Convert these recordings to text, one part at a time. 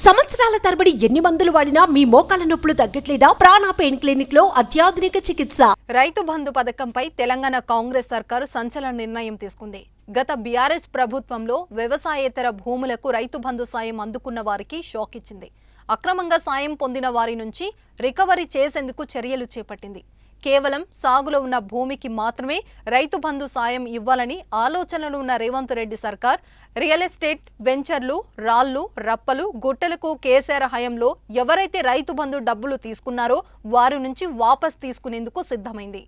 సంవత్సరాల తరబడి ఎన్ని మందులు వాడినా మీ మోకాల నొప్పులు తగ్గట్లేదా? ప్రాణ పెయిన్ క్లినిక్ లో అత్యాధునిక చికిత్స. రైతు బంధు పథకంపై తెలంగాణ కాంగ్రెస్ సర్కారు సంచలన నిర్ణయం తీసుకుంది. గత బీఆర్ఎస్ ప్రభుత్వంలో వ్యవసాయేతర భూములకు రైతు బంధు సాయం అందుకున్న వారికి షాక్ ఇచ్చింది. అక్రమంగా సాయం పొందిన వారి నుంచి రికవరీ చేసేందుకు చర్యలు చేపట్టింది. కేవలం సాగులో ఉన్న భూమికి మాత్రమే రైతు బంధు సాయం ఇవ్వాలని ఆలోచనలు ఉన్న రేవంత్ రెడ్డి సర్కార్ రియల్ ఎస్టేట్, వెంచర్లు, రాళ్లు, రప్పలు, గుట్టలకు కేసీఆర్ హయాంలో ఎవరైతే రైతు బంధు డబ్బులు తీసుకున్నారో వారి నుంచి వాపస్ తీసుకునేందుకు సిద్ధమైంది.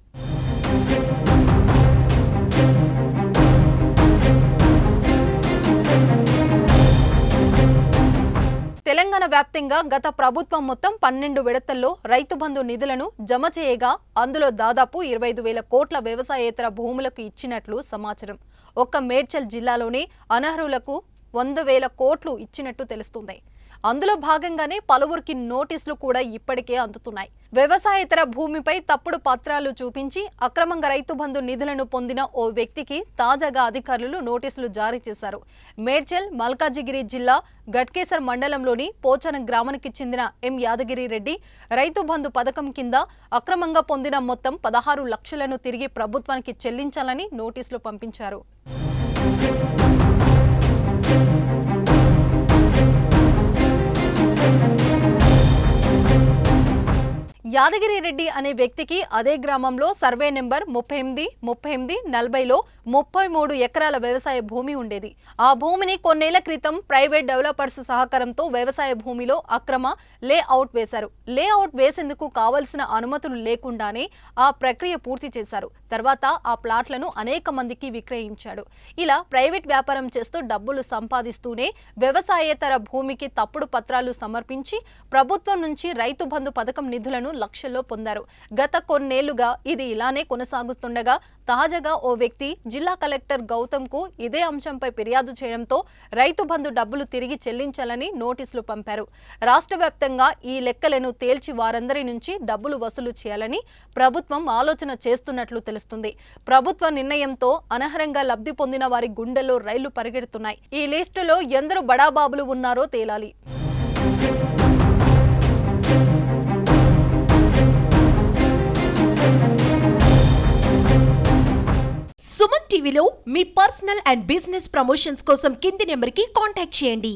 తెలంగాణ వ్యాప్తంగా గత ప్రభుత్వం మొత్తం 12 విడతల్లో రైతు బంధు నిధులను జమ చేయగా అందులో దాదాపు 25,000 కోట్ల వ్యవసాయేతర భూములకు ఇచ్చినట్లు సమాచారం. ఒక్క మేడ్చల్ జిల్లాలోనే అనర్హులకు 100,000 కోట్లు ఇచ్చినట్టు తెలుస్తుంది. అందులో భాగంగానే పలువురికి నోటీసులు కూడా ఇప్పటికే అందుతున్నాయి. వ్యవసాయేతర భూమిపై తప్పుడు పత్రాలు చూపించి అక్రమంగా రైతు బంధు నిధులను పొందిన ఓ వ్యక్తికి తాజాగా అధికారులు నోటీసులు జారీ చేశారు. మేడ్చల్, మల్కాజిగిరి జిల్లా గట్కేసర్ మండలంలోని పోచన గ్రామానికి చెందిన ఎం యాదగిరి రెడ్డి రైతు బంధు పథకం కింద అక్రమంగా పొందిన మొత్తం 16 లక్షలను తిరిగి ప్రభుత్వానికి చెల్లించాలని నోటీసులు పంపించారు. యాదగిరి రెడ్డి అనే వ్యక్తికి అదే గ్రామంలో సర్వే నెంబర్ 3840లో 33 ఎకరాల వ్యవసాయ భూమి ఉండేది. ఆ భూమిని కొన్నేళ్ల క్రితం ప్రైవేట్ డెవలపర్స్ సహకారంతో వ్యవసాయ భూమిలో అక్రమ లేఅవుట్ వేశారు. లేఅవుట్ వేసేందుకు కావలసిన అనుమతులు లేకుండానే ఆ ప్రక్రియ పూర్తి చేశారు. తర్వాత ఆ ప్లాట్లను అనేక మందికి విక్రయించాడు. ఇలా ప్రైవేట్ వ్యాపారం చేస్తూ డబ్బులు సంపాదిస్తూనే వ్యవసాయేతర భూమికి తప్పుడు పత్రాలు సమర్పించి ప్రభుత్వం నుంచి రైతు బంధు పథకం నిధులను లక్షల్లో పొందారు. గత కొన్నేళ్లుగా ఇది ఇలానే కొనసాగుతుండగా తాజాగా ఓ వ్యక్తి జిల్లా కలెక్టర్ గౌతమ్ కు ఇదే అంశంపై ఫిర్యాదు చేయడంతో రైతు బంధు డబ్బులు తిరిగి చెల్లించాలని నోటీసులు పంపారు. రాష్ట్ర వ్యాప్తంగా ఈ లెక్కలను తేల్చి వారందరి నుంచి డబ్బులు వసూలు చేయాలని ప్రభుత్వం ఆలోచన చేస్తున్నట్లు తెలుస్తుంది. ప్రభుత్వ నిర్ణయంతో అనర్హంగా లబ్ధి పొందిన వారి గుండెల్లో రైళ్లు పరిగెడుతున్నాయి. ఈ లిస్టులో ఎందరు బడాబాబులు ఉన్నారో తేలాలి. సుమన్ టీవీలో మీ పర్సనల్ అండ్ బిజినెస్ ప్రమోషన్స్ కోసం కింది నెంబర్కి కాంటాక్ట్ చేయండి.